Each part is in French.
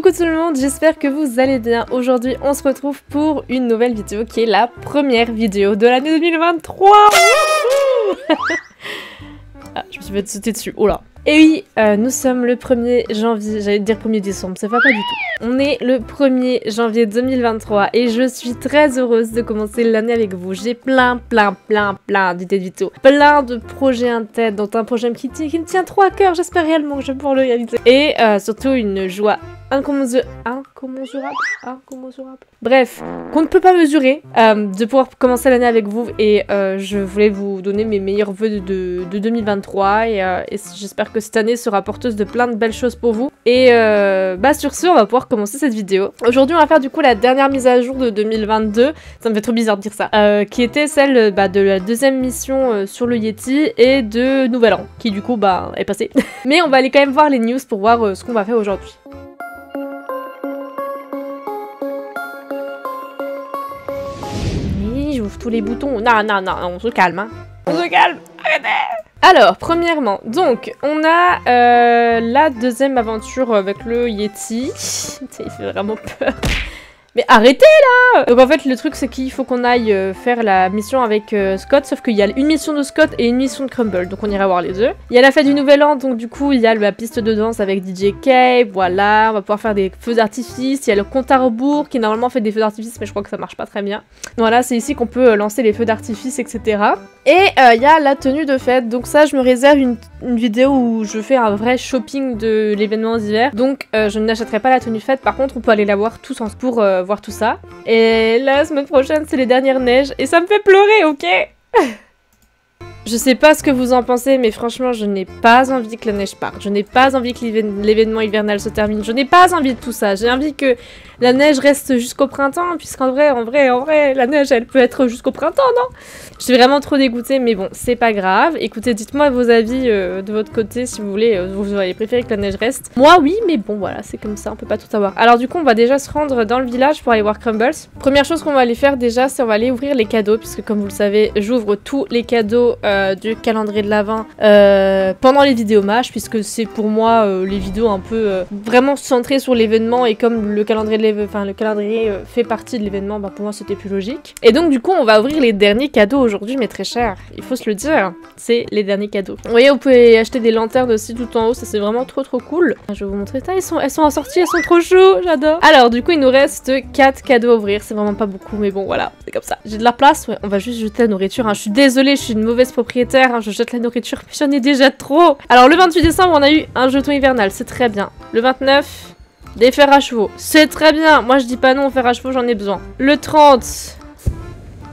Coucou tout le monde, j'espère que vous allez bien. Aujourd'hui, on se retrouve pour une nouvelle vidéo qui est la première vidéo de l'année 2023. Ah, je me suis fait sauter dessus, oh là. Et oui, nous sommes le 1er janvier, j'allais dire 1er décembre, ça va pas du tout. On est le 1er janvier 2023 et je suis très heureuse de commencer l'année avec vous. J'ai plein d'idées de vidéos, plein de projets en tête, dont un projet qui me tient trop à cœur, j'espère réellement que je vais pouvoir le réaliser. Et surtout une joie incommensurable. Bref, qu'on ne peut pas mesurer, de pouvoir commencer l'année avec vous et je voulais vous donner mes meilleurs vœux de 2023 et j'espère que cette année sera porteuse de plein de belles choses pour vous. Et sur ce, on va pouvoir commencer cette vidéo. Aujourd'hui, on va faire du coup la dernière mise à jour de 2022, ça me fait trop bizarre de dire ça, qui était celle de la deuxième mission sur le Yeti et de Nouvel An, qui du coup est passée. Mais on va aller quand même voir les news pour voir ce qu'on va faire aujourd'hui. J'ouvre tous les boutons. Non, on se calme, hein. On se calme, arrêtez. Alors, premièrement, donc, on a la deuxième aventure avec le Yeti. Il fait vraiment peur. Mais arrêtez là! Donc en fait le truc c'est qu'il faut qu'on aille faire la mission avec Scott, sauf qu'il y a une mission de Scott et une mission de Crumble, donc on ira voir les deux. Il y a la fête du nouvel an, donc du coup il y a la piste de danse avec DJ K, voilà, on va pouvoir faire des feux d'artifice. Il y a le compte à rebours qui normalement fait des feux d'artifice mais je crois que ça marche pas très bien. Voilà, c'est ici qu'on peut lancer les feux d'artifice, etc. Et il y a la tenue de fête, donc ça je me réserve une vidéo où je fais un vrai shopping de l'événement d'hiver. Donc je n'achèterai pas la tenue de fête, par contre on peut aller la voir tous ensemble pour voir tout ça. Et la semaine prochaine c'est les dernières neiges et ça me fait pleurer, ok. Je sais pas ce que vous en pensez, mais franchement je n'ai pas envie que la neige parte, je n'ai pas envie que l'événement hivernal se termine, je n'ai pas envie de tout ça, j'ai envie que la neige reste jusqu'au printemps, puisqu'en vrai, la neige elle peut être jusqu'au printemps, non? Je suis vraiment trop dégoûtée, mais bon, c'est pas grave. Écoutez, dites-moi vos avis de votre côté, si vous voulez, vous auriez préféré que la neige reste. Moi oui, mais bon voilà, c'est comme ça, on peut pas tout avoir. Alors du coup, on va déjà se rendre dans le village pour aller voir Crumbles. Première chose qu'on va aller faire déjà, c'est on va aller ouvrir les cadeaux, puisque comme vous le savez, j'ouvre tous les cadeaux du calendrier de l'Avent pendant les vidéos match, puisque c'est pour moi les vidéos un peu vraiment centrées sur l'événement, et comme le calendrier fait partie de l'événement, pour moi c'était plus logique. Et donc du coup, on va ouvrir les derniers cadeaux aujourd'hui, mais très cher, il faut se le dire, c'est les derniers cadeaux. Vous voyez, vous pouvez acheter des lanternes aussi tout en haut, ça c'est vraiment trop cool. Je vais vous montrer ça, elles sont assorties, elles sont trop chaudes, j'adore. Alors du coup, il nous reste 4 cadeaux à ouvrir, c'est vraiment pas beaucoup, mais bon voilà, c'est comme ça. J'ai de la place, ouais, on va juste jeter la nourriture, hein. Je suis désolée, je suis une mauvaise propriétaire, hein. Je jette la nourriture, mais j'en ai déjà trop. Alors le 28 décembre, on a eu un jeton hivernal, c'est très bien. Le 29... des fers à chevaux, c'est très bien. Moi je dis pas non aux fers à chevaux, j'en ai besoin. Le 30,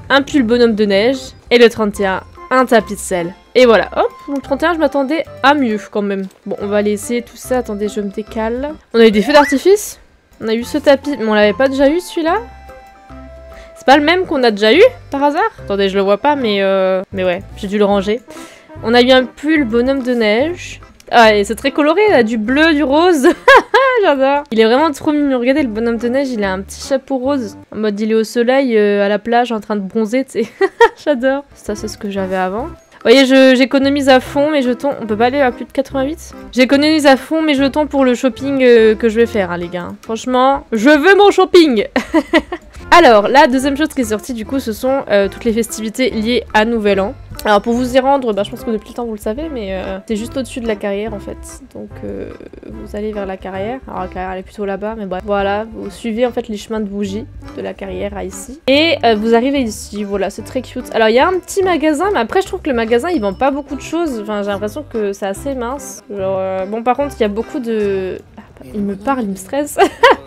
un pull bonhomme de neige. Et le 31, un tapis de sel. Et voilà, hop, le 31 je m'attendais à mieux quand même. Bon, on va laisser tout ça, attendez je me décale. On a eu des feux d'artifice. On a eu ce tapis, mais on l'avait pas déjà eu celui-là? C'est pas le même qu'on a déjà eu par hasard? Attendez, je le vois pas, mais ouais, j'ai dû le ranger. On a eu un pull bonhomme de neige. Ah, et c'est très coloré, là, du bleu, du rose. J'adore. Il est vraiment trop mignon. Regardez, le bonhomme de neige, il a un petit chapeau rose. En mode, il est au soleil, à la plage, en train de bronzer, tu sais. J'adore. Ça, c'est ce que j'avais avant. Vous voyez, j'économise à fond mes jetons. On peut pas aller à plus de 88? J'économise à fond mes jetons pour le shopping que je vais faire, hein, les gars. Franchement, je veux mon shopping. Alors, la deuxième chose qui est sortie, du coup, ce sont toutes les festivités liées à Nouvel An. Alors pour vous y rendre, je pense que depuis le temps vous le savez, mais c'est juste au-dessus de la carrière en fait. Donc vous allez vers la carrière. Alors la carrière elle est plutôt là-bas, mais bref. Voilà, vous suivez en fait les chemins de bougie de la carrière à ici. Et vous arrivez ici, voilà, c'est très cute. Alors il y a un petit magasin, mais après je trouve que le magasin il vend pas beaucoup de choses. Enfin j'ai l'impression que c'est assez mince. Genre, bon par contre il y a beaucoup de... Il me parle, il me stresse.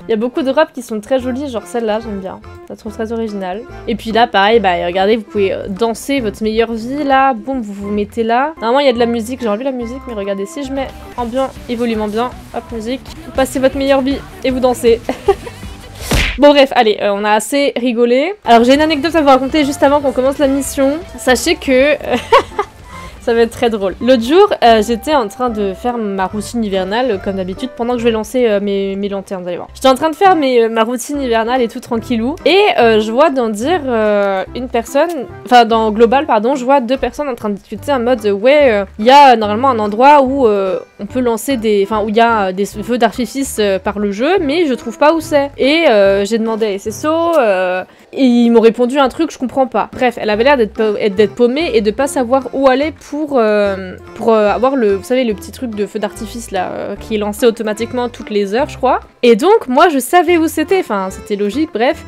Il y a beaucoup de robes qui sont très jolies, genre celle-là, j'aime bien. Ça trouve très original. Et puis là, pareil, regardez, vous pouvez danser votre meilleure vie, là. Boum, vous vous mettez là. Normalement, il y a de la musique, j'ai enlevé la musique, mais regardez, si je mets ambiant et volume ambiant, hop, musique, vous passez votre meilleure vie et vous dansez. Bon bref, allez, on a assez rigolé. Alors j'ai une anecdote à vous raconter juste avant qu'on commence la mission. Sachez que... Ça va être très drôle. L'autre jour, j'étais en train de faire ma routine hivernale, comme d'habitude, pendant que je vais lancer mes lanternes, vous allez voir. J'étais en train de faire ma routine hivernale et tout tranquillou, et je vois dans dire une personne, enfin dans Global, pardon, je vois deux personnes en train de discuter en mode ouais, il y a normalement un endroit où on peut lancer où il y a des feux d'artifice par le jeu, mais je trouve pas où c'est. Et j'ai demandé à SSO, et ils m'ont répondu un truc, je comprends pas. Bref, elle avait l'air d'être paumée et de pas savoir où aller pour avoir vous savez, le petit truc de feu d'artifice là, qui est lancé automatiquement toutes les heures, je crois. Et donc, moi, je savais où c'était, enfin, c'était logique, bref.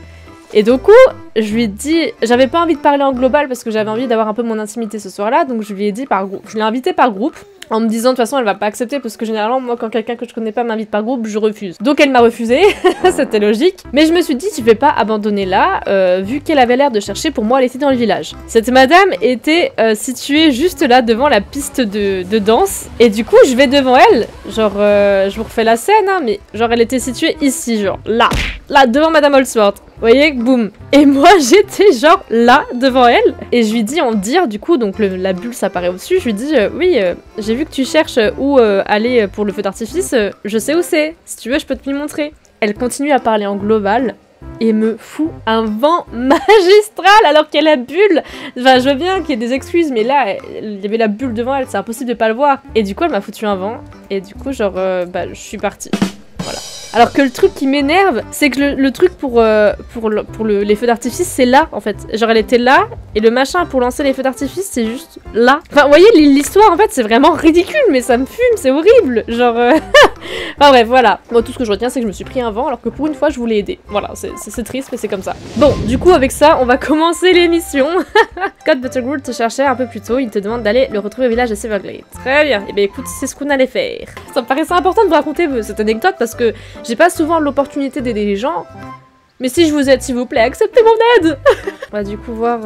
Et du coup, je lui ai dit, j'avais pas envie de parler en global parce que j'avais envie d'avoir un peu mon intimité ce soir-là, donc je lui ai dit par groupe, je l'ai invité par groupe, en me disant de toute façon elle va pas accepter parce que généralement moi quand quelqu'un que je connais pas m'invite par groupe, je refuse. Donc elle m'a refusé, c'était logique, mais je me suis dit je vais pas abandonner là, vu qu'elle avait l'air de chercher, pour moi elle était dans le village. Cette madame était située juste là devant la piste de danse, et du coup je vais devant elle, genre je vous refais la scène, hein, mais genre elle était située ici, genre là devant Madame Holdsworth. Vous voyez, boum. Et moi, j'étais genre là, devant elle. Et je lui dis en dire, du coup, donc la bulle s'apparaît au-dessus. Je lui dis, oui, j'ai vu que tu cherches où aller pour le feu d'artifice. Je sais où c'est. Si tu veux, je peux te lui montrer. Elle continue à parler en global et me fout un vent magistral alors qu'elle a bulle. Enfin, je veux bien qu'il y ait des excuses, mais là, il y avait la bulle devant elle, c'est impossible de pas le voir. Et du coup, elle m'a foutu un vent. Et du coup, genre, je suis partie. Voilà. Alors que le truc qui m'énerve, c'est que le truc pour les feux d'artifice, c'est là, en fait. Genre, elle était là, et le machin pour lancer les feux d'artifice, c'est juste là. Enfin, vous voyez, l'histoire, en fait, c'est vraiment ridicule, mais ça me fume, c'est horrible. Genre... Enfin bref, voilà. Moi, tout ce que je retiens, c'est que je me suis pris un vent, alors que pour une fois, je voulais aider. Voilà, c'est triste, mais c'est comme ça. Bon, du coup, avec ça, on va commencer l'émission. Scott Buttergold te cherchait un peu plus tôt, il te demande d'aller le retrouver au village de Silverglade. Très bien, et bien écoute, c'est ce qu'on allait faire. Ça me paraissait important de vous raconter cette anecdote, parce que j'ai pas souvent l'opportunité d'aider les gens, mais si je vous aide, s'il vous plaît, acceptez mon aide. On va du coup voir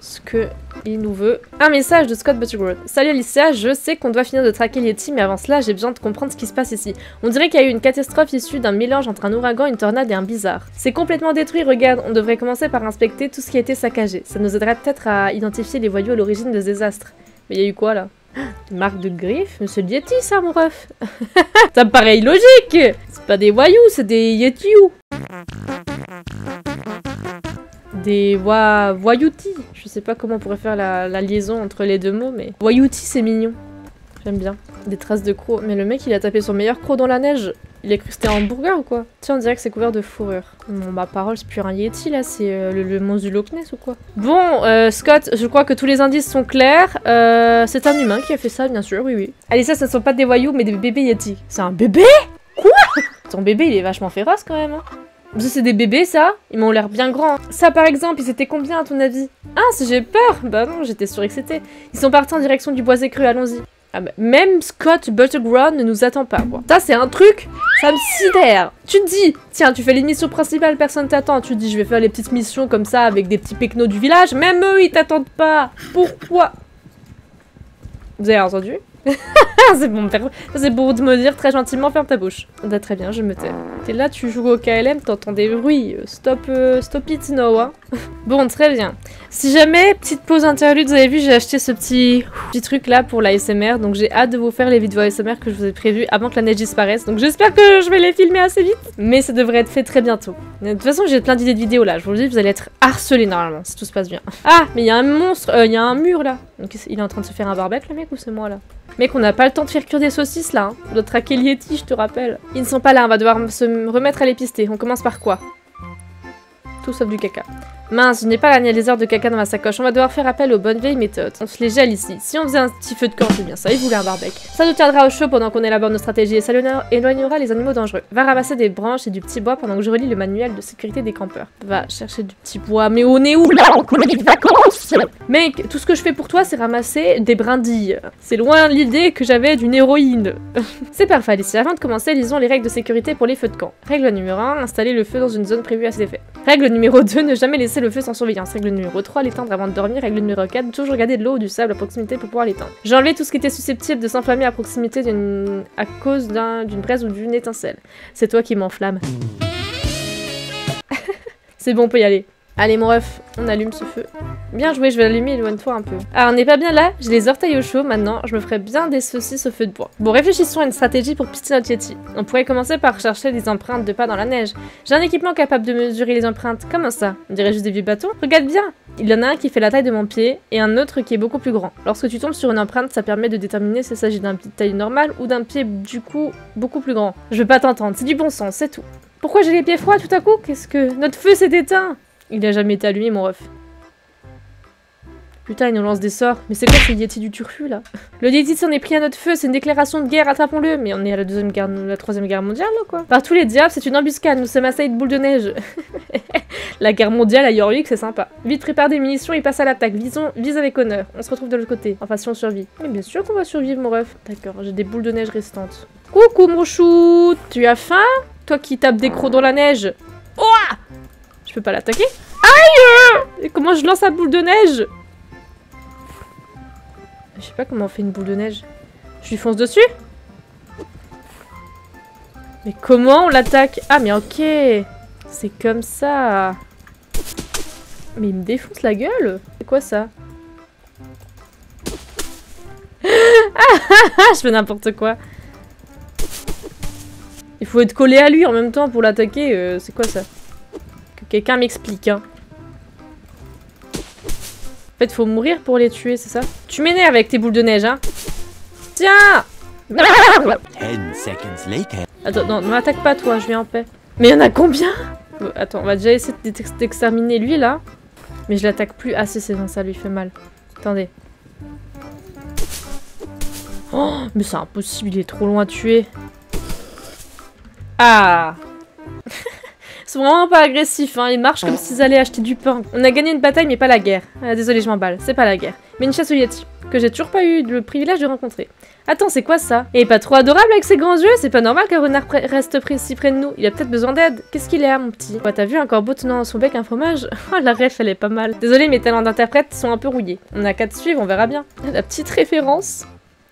ce que il nous veut. Un message de Scott Butterworth. Salut Alicia, je sais qu'on doit finir de traquer Yeti, mais avant cela, j'ai besoin de comprendre ce qui se passe ici. On dirait qu'il y a eu une catastrophe issue d'un mélange entre un ouragan, une tornade et un blizzard. C'est complètement détruit, regarde, on devrait commencer par inspecter tout ce qui a été saccagé. Ça nous aidera peut-être à identifier les voyous à l'origine de ce désastre. Mais il y a eu quoi là? Une marque de griffe? Monsieur le Yeti, ça, mon ref. Ça me paraît illogique. C'est pas des voyous, c'est des Yetiou. Des voyoutis. Je sais pas comment on pourrait faire la liaison entre les deux mots, mais... Voyoutis, c'est mignon. J'aime bien. Des traces de crocs. Mais le mec, il a tapé son meilleur croc dans la neige. Il a cru que c'était un hamburger ou quoi? Tiens, on dirait que c'est couvert de fourrure. Bon, ma parole, c'est plus un Yeti, là. C'est le monstre du Loch Ness ou quoi? Bon, Scott, je crois que tous les indices sont clairs. C'est un humain qui a fait ça, bien sûr, oui, oui. Allez, ça ne sont pas des voyous, mais des bébés Yeti. C'est un bébé? Quoi? Ton bébé, il est vachement féroce, quand même, hein. Ça, c'est des bébés, ça? Ils m'ont l'air bien grands. Ça, par exemple, ils étaient combien, à ton avis? Ah, si j'ai peur! Bah non, j'étais sûre que c'était. Ils sont partis en direction du bois écru, allons-y. Ah bah, même Scott Butterground ne nous attend pas, quoi. Ça, c'est un truc, ça me sidère. Tu te dis, tiens, tu fais les missions principales, personne t'attend. Tu te dis, je vais faire les petites missions comme ça avec des petits pecnos du village. Même eux, ils t'attendent pas. Pourquoi? Vous avez entendu? C'est pour me dire très gentiment, ferme ta bouche. Ah, très bien, je me tais. T'es là, tu joues au KLM, t'entends des bruits. Stop it now, hein. Bon, très bien. Si jamais, petite pause interlude, vous avez vu, j'ai acheté ce petit truc là pour l'ASMR, donc j'ai hâte de vous faire les vidéos ASMR que je vous ai prévues avant que la neige disparaisse, donc j'espère que je vais les filmer assez vite, mais ça devrait être fait très bientôt. De toute façon, j'ai plein d'idées de vidéos là, je vous le dis, vous allez être harcelés normalement, si tout se passe bien. Ah, mais il y a un monstre, il y a un mur là. Donc, il est en train de se faire un barbecue, le mec, ou c'est moi là? Mec, on n'a pas le temps de faire cuire des saucisses là, hein. On doit traquer le Yeti, je te rappelle. Ils ne sont pas là, on va devoir se remettre à les pister. On commence par quoi? Tout sauf du caca. Mince, je n'ai pas l'analysateur de caca dans ma sacoche. On va devoir faire appel aux bonnes vieilles méthodes. On se les gèle ici. Si on faisait un petit feu de camp, c'est bien ça. Il voulait un barbecue. Ça nous tiendra au chaud pendant qu'on élabore nos stratégies et ça éloignera les animaux dangereux. Va ramasser des branches et du petit bois pendant que je relis le manuel de sécurité des campeurs. Va chercher du petit bois. Mais on est où là? On connaît des vacances. Mec, tout ce que je fais pour toi, c'est ramasser des brindilles. C'est loin l'idée que j'avais d'une héroïne. C'est parfait, Alicia. Avant de commencer, lisons les règles de sécurité pour les feux de camp. Règle numéro 1, installer le feu dans une zone prévue à cet effet. Règle numéro 2, ne jamais laisser le feu sans surveillance. Règle numéro 3, l'éteindre avant de dormir. Règle numéro 4, toujours garder de l'eau ou du sable à proximité pour pouvoir l'éteindre. J'ai enlevé tout ce qui était susceptible de s'enflammer à proximité à cause d'une braise ou d'une étincelle. C'est toi qui m'enflamme. C'est bon, on peut y aller. Allez mon ref, on allume ce feu. Bien joué, je vais l'allumer, éloigne-toi un peu. Ah, on n'est pas bien là, j'ai les orteils au chaud, maintenant je me ferai bien des saucisses au feu de bois. Bon, réfléchissons à une stratégie pour pister notre Yeti. On pourrait commencer par chercher des empreintes de pas dans la neige. J'ai un équipement capable de mesurer les empreintes. Comment ça? On dirait juste des vieux bâtons? Regarde bien! Il y en a un qui fait la taille de mon pied et un autre qui est beaucoup plus grand. Lorsque tu tombes sur une empreinte, ça permet de déterminer s'il s'agit d'un pied de taille normale ou d'un pied du coup beaucoup plus grand. Je veux pas t'entendre, c'est du bon sens, c'est tout. Pourquoi j'ai les pieds froids tout à coup? Qu'est-ce que... Notre feu s'est éteint! Il a jamais été allumé, mon ref. Putain, il nous lance des sorts. Mais c'est quoi ce Yeti du turfu, là? Le Yeti s'en est pris à notre feu, c'est une déclaration de guerre, attrapons-le. Mais on est à la troisième guerre mondiale, là, quoi. Par tous les diables, c'est une embuscade, nous sommes assaillis de boules de neige. La guerre mondiale à Yorvik, c'est sympa. Vite, prépare des munitions et passe à l'attaque. Vise avec honneur. On se retrouve de l'autre côté. Enfin, si on survit. Mais bien sûr qu'on va survivre, mon ref. D'accord, j'ai des boules de neige restantes. Coucou, mon chou. Tu as faim? Toi qui tapes des crocs dans la neige. Oh! Je peux pas l'attaquer? Aïe! Et comment je lance la boule de neige? Je sais pas comment on fait une boule de neige. Je lui fonce dessus? Mais comment on l'attaque? Ah mais ok! C'est comme ça! Mais il me défonce la gueule! C'est quoi ça? Je fais n'importe quoi. Il faut être collé à lui en même temps pour l'attaquer. C'est quoi ça? Que quelqu'un m'explique, hein. En fait, faut mourir pour les tuer, c'est ça? Tu m'énerves avec tes boules de neige, hein? Tiens! 10 seconds later. Attends, non, ne m'attaque pas, toi, je viens en paix. Mais il y en a combien? Attends, on va déjà essayer d'exterminer lui, là. Mais je l'attaque plus. Ah si, c'est bon, ça lui fait mal. Attendez. Oh, mais c'est impossible, il est trop loin à tuer. Ah! Ils sont vraiment pas agressifs, hein. Ils marchent comme s'ils allaient acheter du pain. On a gagné une bataille, mais pas la guerre. Ah, désolé, je m'emballe, c'est pas la guerre. Mais une chasse au Yeti, que j'ai toujours pas eu le privilège de rencontrer. Attends, c'est quoi ça? Il est pas trop adorable avec ses grands yeux? C'est pas normal qu'un renard reste si près de nous. Il a peut-être besoin d'aide. Qu'est-ce qu'il est à mon petit? Quoi, t'as vu un corbeau tenant dans son bec un fromage? Oh, la ref, elle est pas mal. Désolé, mes talents d'interprète sont un peu rouillés. On a qu'à te suivre, on verra bien. La petite référence.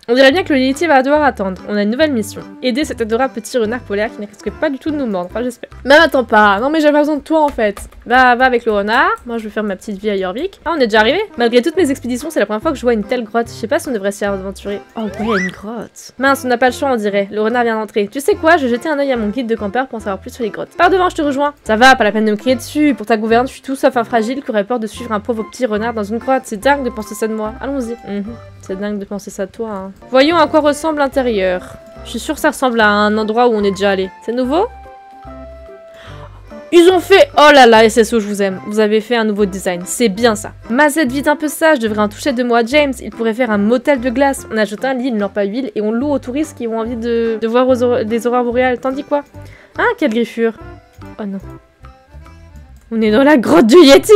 On dirait bien que le Yeti va devoir attendre. On a une nouvelle mission. Aider cet adorable petit renard polaire qui ne risque pas du tout de nous mordre. Enfin, j'espère. Mais attends pas. Non, mais j'ai pas besoin de toi, en fait. Va avec le renard. Moi, je vais faire ma petite vie à Yorvik. Ah, on est déjà arrivé. Malgré toutes mes expéditions, c'est la première fois que je vois une telle grotte. Je sais pas si on devrait s'y aventurer. Oh, ouais, une grotte. Mince, on n'a pas le choix, on dirait. Le renard vient d'entrer. Tu sais quoi? Je vais jeter un œil à mon guide de campeur pour en savoir plus sur les grottes. Par devant, je te rejoins. Ça va, pas la peine de me crier dessus. Pour ta gouverne, je suis tout sauf un fragile qui aurait peur de suivre un pauvre petit renard dans une grotte. C'est dingue de penser ça de moi. Allons-y. C'est dingue de penser ça de toi, hein. Voyons à quoi ressemble l'intérieur. Je suis sûre que ça ressemble à un endroit où on est déjà allé. C'est nouveau? Ils ont fait... Oh là là, SSO, je vous aime. Vous avez fait un nouveau design. C'est bien ça. Mazette, vite un peu ça. Je devrais en toucher de moi à James. Il pourrait faire un motel de glace. On ajoute un lit, une lampe à huile et on loue aux touristes qui ont envie de voir des aurores boréales. T'en dis quoi? Ah, quelle griffure. Oh non. On est dans la grotte du Yeti.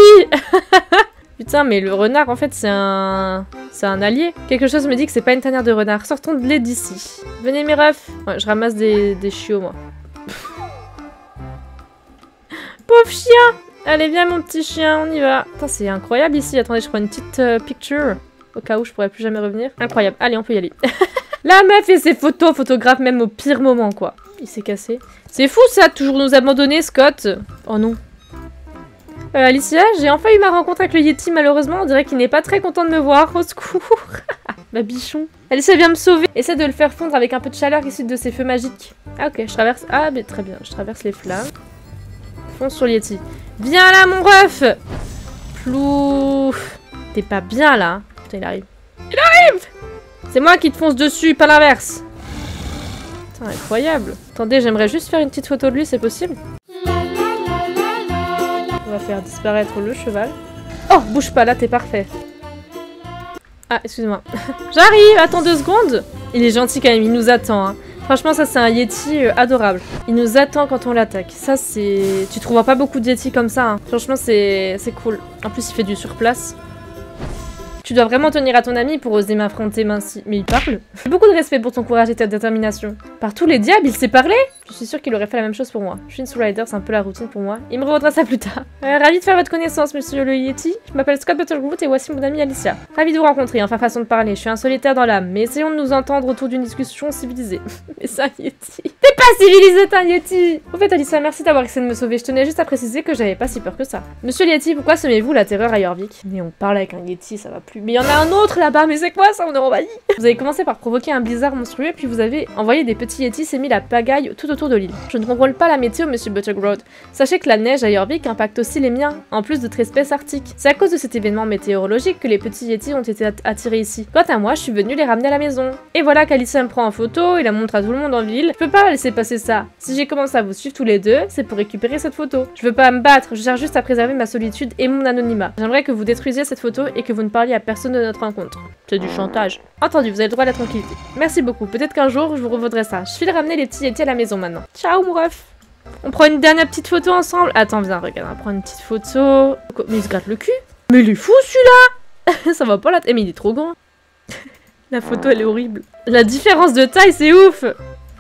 Putain, mais le renard, en fait, c'est un allié. Quelque chose me dit que c'est pas une tanière de renard. Sortons-les d'ici. Venez, mes refs. Ouais, je ramasse des chiots, moi. Pauvre chien! Allez, viens, mon petit chien, on y va. Putain, c'est incroyable ici. Attendez, je prends une petite picture. Au cas où je pourrais plus jamais revenir. Incroyable. Allez, on peut y aller. La meuf et ses photos, photographe même au pire moment, quoi. Il s'est cassé. C'est fou, ça, de toujours nous abandonner, Scott. Oh non. Alicia, j'ai enfin eu ma rencontre avec le Yeti, malheureusement, on dirait qu'il n'est pas très content de me voir, au secours. Ma bichon. Alicia vient me sauver. Essaie de le faire fondre avec un peu de chaleur issue de ses feux magiques. Ah ok, je traverse... Ah mais très bien, je traverse les flammes. Fonce sur le Yeti. Viens là mon ref. Plouf. T'es pas bien là, hein. Putain, il arrive. Il arrive. C'est moi qui te fonce dessus, pas l'inverse. Putain, incroyable. Attendez, j'aimerais juste faire une petite photo de lui, c'est possible? On va faire disparaître le cheval. Oh, bouge pas, là, t'es parfait. Ah, excuse-moi. J'arrive, attends 2 secondes. Il est gentil quand même, il nous attend. Hein. Franchement, ça, c'est un Yeti adorable. Il nous attend quand on l'attaque. Ça, c'est... Tu trouveras pas beaucoup de Yeti comme ça. Hein. Franchement, c'est cool. En plus, il fait du surplace. Tu dois vraiment tenir à ton ami pour oser m'affronter, minci. Mais il parle. Beaucoup de respect pour ton courage et ta détermination. Par tous les diables, il s'est parlé? Je suis sûre qu'il aurait fait la même chose pour moi. Je suis une Soul Rider, c'est un peu la routine pour moi. Il me revaudra ça plus tard. Ravi de faire votre connaissance, monsieur le Yeti. Je m'appelle Scott Buttergroot et voici mon amie Alicia. Ravi de vous rencontrer, enfin façon de parler. Je suis un solitaire dans l'âme, mais essayons de nous entendre autour d'une discussion civilisée. Mais c'est un Yeti. T'es pas civilisé, t'es un Yeti! Au fait, Alicia, merci d'avoir essayé de me sauver. Je tenais juste à préciser que j'avais pas si peur que ça. Monsieur le Yeti, pourquoi semez-vous la terreur à Jorvik? Mais on parle avec un Yeti, ça va plus. Mais il y en a un autre là-bas, mais c'est quoi ça? On est envahi. Vous avez commencé par provoquer un blizzard monstrueux, puis vous avez envoyé des petits Yetis s'est mis la pagaille tout autour de l'île. Je ne contrôle pas la météo, monsieur Buttergroot. Sachez que la neige à Jorvik impacte aussi les miens, en plus d'autres espèces arctiques. C'est à cause de cet événement météorologique que les petits Yetis ont été attirés ici. Quant à moi, je suis venue les ramener à la maison. Et voilà qu'Alicia me prend en photo et la montre à tout le monde en ville. Je peux pas laisser passer ça. Si j'ai commencé à vous suivre tous les deux, c'est pour récupérer cette photo. Je veux pas me battre, je cherche juste à préserver ma solitude et mon anonymat. J'aimerais que vous détruisiez cette photo et que vous ne parliez à personne de notre rencontre. C'est du chantage. Entendu, vous avez le droit à la tranquillité. Merci beaucoup. Peut-être qu'un jour, je vous revaudrai ça. Je file ramener les petits Yetis à la maison maintenant. Ciao, mon ref. On prend une dernière petite photo ensemble. Attends, viens, regarde, on prend une petite photo. Mais il se gratte le cul. Mais il est fou, celui-là. Ça va pas là. Eh, mais il est trop grand. La photo, elle est horrible. La différence de taille, c'est ouf.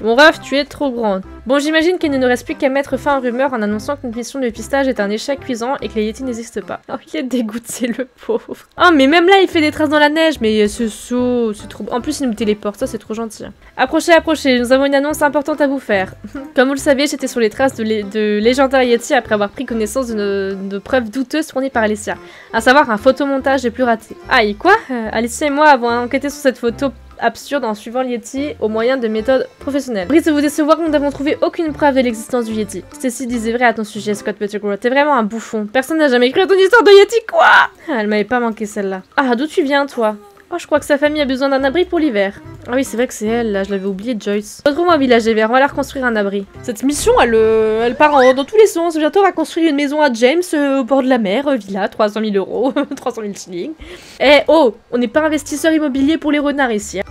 Mon ref, tu es trop grande. Bon, j'imagine qu'il ne nous reste plus qu'à mettre fin aux rumeurs en annonçant que notre mission de pistage est un échec cuisant et que les Yetis n'existent pas. Oh, il est dégoûté, le pauvre. Oh, mais même là, il fait des traces dans la neige. Mais ce saut, c'est trop... En plus, il nous téléporte, ça, c'est trop gentil. Approchez, approchez, nous avons une annonce importante à vous faire. Comme vous le savez, j'étais sur les traces de légendaires Yeti après avoir pris connaissance de preuves douteuses fournies par Alicia. À savoir un photomontage des plus ratés. Aïe, quoi Alicia et moi avons enquêté sur cette photo absurde en suivant le Yeti au moyen de méthodes professionnelles. Prise de vous décevoir, nous n'avons trouvé aucune preuve de l'existence du Yeti. Stacy disait vrai à ton sujet, Scott Buttergroot. T'es vraiment un bouffon. Personne n'a jamais écrit ton histoire de Yeti, quoi. Elle m'avait pas manqué celle-là. Ah, d'où tu viens, toi? Oh, je crois que sa famille a besoin d'un abri pour l'hiver. Ah oui, c'est vrai que c'est elle, là, je l'avais oublié, Joyce. Retrouve-moi au village des Verts, on va leur construire un abri. Cette mission, elle part dans tous les sens. Bientôt, on va construire une maison à James, au bord de la mer, villa, 300 000 euros, 300 000 shillings. Eh, oh, on n'est pas investisseur immobilier pour les renards ici. Hein.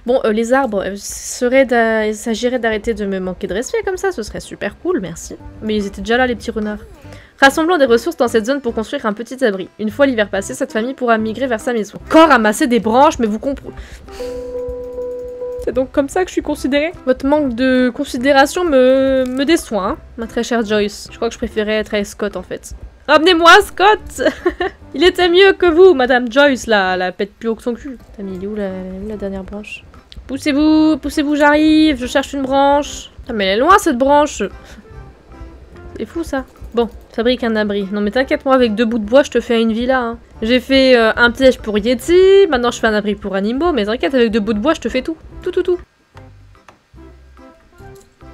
Bon, les arbres, il s'agirait d'arrêter de me manquer de respect comme ça, ce serait super cool, merci. Mais ils étaient déjà là, les petits renards. Rassemblons des ressources dans cette zone pour construire un petit abri. Une fois l'hiver passé, cette famille pourra migrer vers sa maison. Encore ramasser des branches, mais vous comprenez... C'est donc comme ça que je suis considérée? Votre manque de considération me déçoit, hein, ma très chère Joyce. Je crois que je préférais être avec Scott, en fait. Ramenez-moi, Scott. Il était mieux que vous, Madame Joyce, là. La pète plus haut que son cul. T'as mis, il est où la dernière branche? Poussez-vous, poussez-vous, j'arrive. Je cherche une branche. Ah, mais elle est loin, cette branche. C'est fou, ça. Bon, fabrique un abri. Non mais t'inquiète, moi avec 2 bouts de bois, je te fais une villa. Hein. J'ai fait un piège pour Yeti, maintenant je fais un abri pour animaux, mais t'inquiète, avec 2 bouts de bois, je te fais tout. Tout.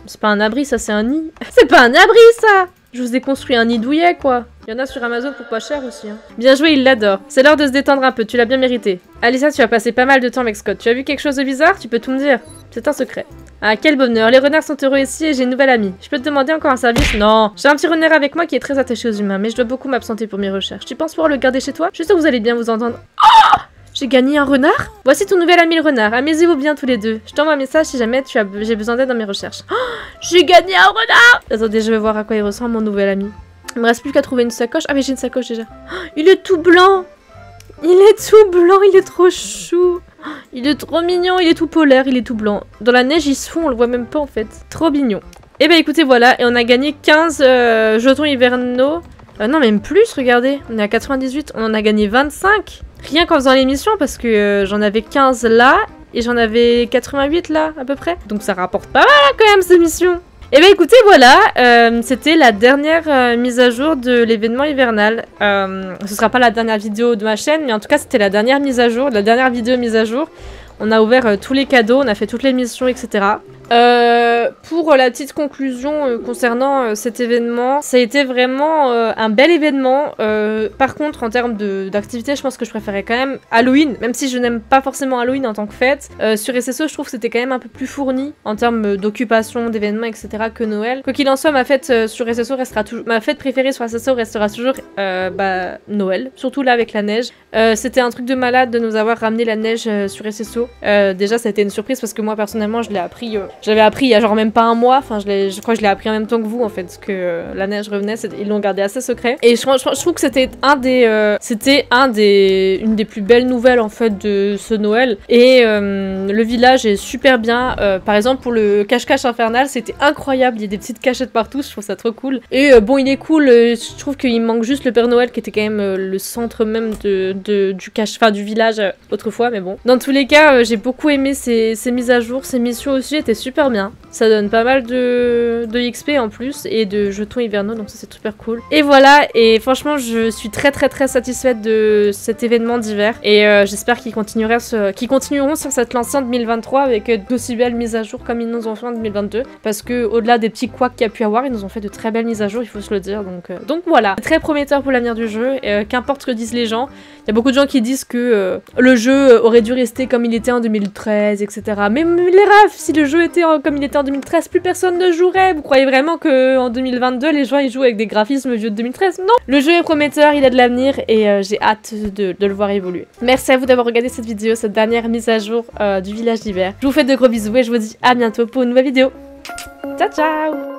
C'est pas un abri, ça c'est un nid. C'est pas un abri, ça! Je vous ai construit un nid douillet, quoi. Il y en a sur Amazon pour pas cher aussi. Hein. Bien joué, il l'adore. C'est l'heure de se détendre un peu, tu l'as bien mérité. Alicia, tu as passé pas mal de temps avec Scott. Tu as vu quelque chose de bizarre? Tu peux tout me dire. C'est un secret. Ah, quel bonheur. Les renards sont heureux ici et j'ai une nouvelle amie. Je peux te demander encore un service? Non. J'ai un petit renard avec moi qui est très attaché aux humains, mais je dois beaucoup m'absenter pour mes recherches. Tu penses pouvoir le garder chez toi? Je suis sûre que vous allez bien vous entendre. Oh! J'ai gagné un renard? Voici ton nouvel ami le renard. Amusez-vous bien tous les deux. Je t'envoie un message si jamais j'ai besoin d'aide dans mes recherches. Oh, j'ai gagné un renard! Attendez, je vais voir à quoi il ressemble mon nouvel ami. Il me reste plus qu'à trouver une sacoche. Ah mais j'ai une sacoche déjà. Oh, il est tout blanc! Il est tout blanc, il est trop chou. Il est trop mignon, il est tout polaire, il est tout blanc. Dans la neige, il se fond, on le voit même pas en fait. Trop mignon. Et bah écoutez, voilà, et on a gagné 15 jetons hivernaux. Non, même plus, regardez. On est à 98, on en a gagné 25. Rien qu'en faisant l'émission, parce que j'en avais 15 là, et j'en avais 88 là, à peu près. Donc ça rapporte pas mal quand même, ces missions. Et bah écoutez, voilà, c'était la dernière mise à jour de l'événement hivernal. Ce sera pas la dernière vidéo de ma chaîne, mais en tout cas c'était la dernière mise à jour, la dernière vidéo mise à jour. On a ouvert tous les cadeaux, on a fait toutes les missions, etc. Pour la petite conclusion concernant cet événement, ça a été vraiment un bel événement. Par contre, en termes d'activité, je pense que je préférais quand même Halloween, même si je n'aime pas forcément Halloween en tant que fête. Sur SSO, je trouve que c'était quand même un peu plus fourni en termes d'occupation, d'événements, etc. que Noël. Quoi qu'il en soit, ma fête sur SSO restera toujours, ma fête préférée sur SSO restera toujours Noël, surtout là avec la neige. C'était un truc de malade de nous avoir ramené la neige sur SSO. Déjà, ça a été une surprise parce que moi personnellement, je l'ai appris j'avais appris il y a genre même pas un mois, enfin je crois que je l'ai appris en même temps que vous en fait, parce que la neige revenait, ils l'ont gardé assez secret. Et je trouve que c'était une des plus belles nouvelles en fait de ce Noël. Et le village est super bien. Par exemple pour le cache-cache infernal, c'était incroyable, il y a des petites cachettes partout, je trouve ça trop cool. Et bon, il est cool, je trouve qu'il manque juste le Père Noël qui était quand même le centre même du village autrefois, mais bon. Dans tous les cas, j'ai beaucoup aimé ces mises à jour, ces missions aussi étaient super bien. Ça donne pas mal de XP en plus et de jetons hivernaux, donc ça c'est super cool. Et voilà, et franchement je suis très satisfaite de cet événement d'hiver et j'espère qu'ils continueront sur cette lancée en 2023 avec d'aussi belles mises à jour comme ils nous ont fait en 2022, parce que au-delà des petits couacs qu'il y a pu avoir, ils nous ont fait de très belles mises à jour, il faut se le dire, donc voilà. Très prometteur pour l'avenir du jeu, qu'importe ce que disent les gens. Il y a beaucoup de gens qui disent que le jeu aurait dû rester comme il était en 2013, etc. Mais les refs, si le jeu était comme il était en 2013, plus personne ne jouerait. Vous croyez vraiment qu'en 2022, les gens ils jouent avec des graphismes vieux de 2013? Non! Le jeu est prometteur, il a de l'avenir et j'ai hâte de le voir évoluer. Merci à vous d'avoir regardé cette vidéo, cette dernière mise à jour du village d'hiver. Je vous fais de gros bisous et je vous dis à bientôt pour une nouvelle vidéo. Ciao ciao!